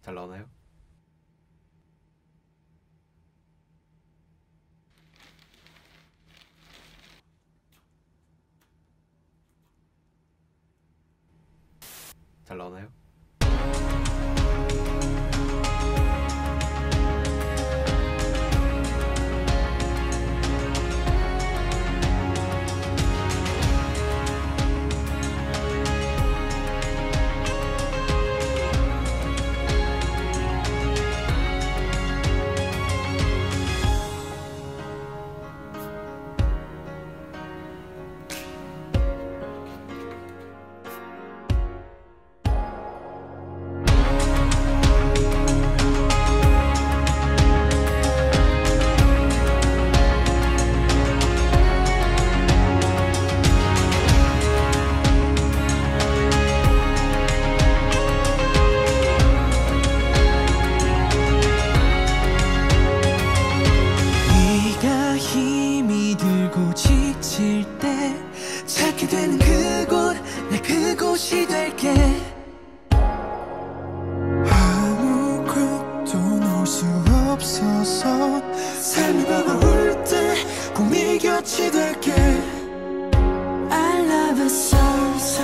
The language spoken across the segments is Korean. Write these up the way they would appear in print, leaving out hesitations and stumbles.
잘 나오나요? 잘 나오나요? 그곳이 될게 아무것도 놓을 수 없어서 삶이 버거울 때 꼭 네 곁이 될게 I love you so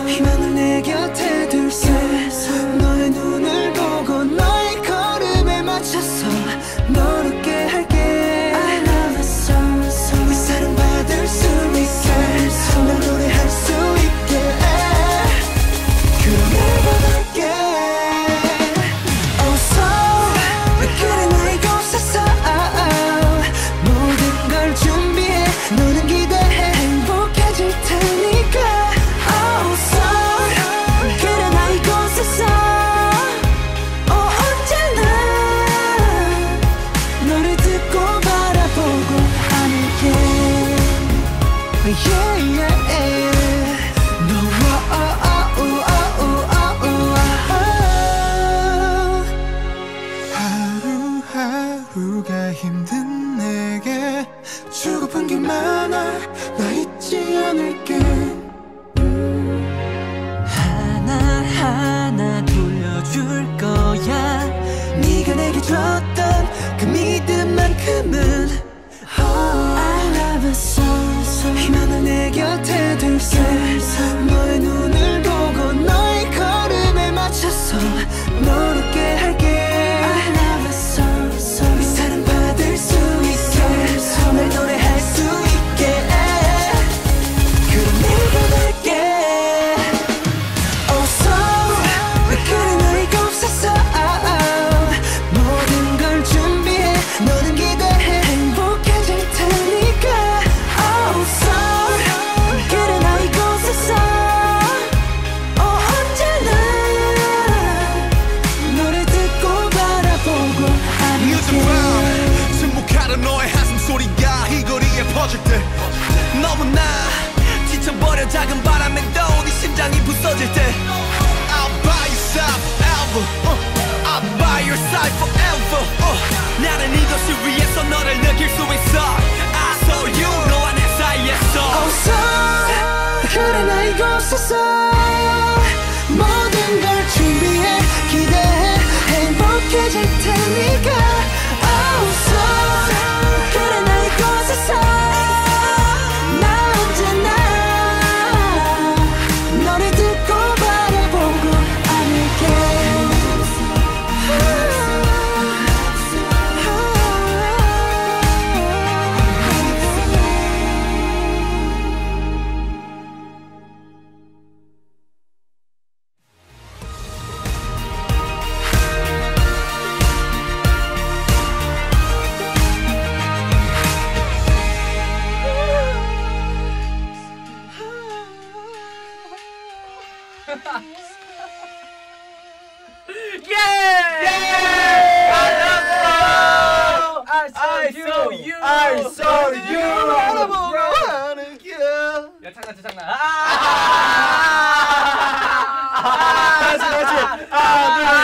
희망을 내 곁에 둘게 너의 눈을 보고 너의 걸음에 맞춰서 널 웃게 할게 I love you so 이 사랑받을 수 있게 날 노래할 수 있게 너는 기대해 행복해질 테니까 Oh so 그래 나 이곳에서 언제나 너를 듣고 바라보고 않을게 Yeah yeah 너와 하루하루가 힘든 내게 주고픈 게 많아 나 잊지 않을게 하나하나 돌려줄 거야 네가 내게 줬던 그 믿음만큼은 I love you so 희망을 내 곁에 둘게 너의 눈을 보고 너의 걸음에 맞춰서 널 웃게 할게 I love you so 이 사랑받을 수 있게 날 노래할 수 있게 그럼 내가 될게 Oh so 왜 그래 나 이곳에서 모든 걸 준비해 너는 기대해 행복해질 테니까 Oh so 그래 나 이곳에서 언제나 너를 듣고 바라보고 않을게 침묵하는 너의 한숨 소리가 이 거리에 퍼질 때 너무나 지쳐버려 작은 바람에도 네 심장이 부서질 때 I'll buy you side forever I'll buy your side forever 나는 이것을 위해서 너를 느낄 수 있어 I saw you 너와 내 사이에서 Oh so 그래 나 이곳에서 모든 걸 준비해 기대해 행복해질 테니까 Oh so 그래 나 이곳에서 나 언제나 너를 듣고 바라보고 않을게 I saw you. 야 장난 저 장난. 다시.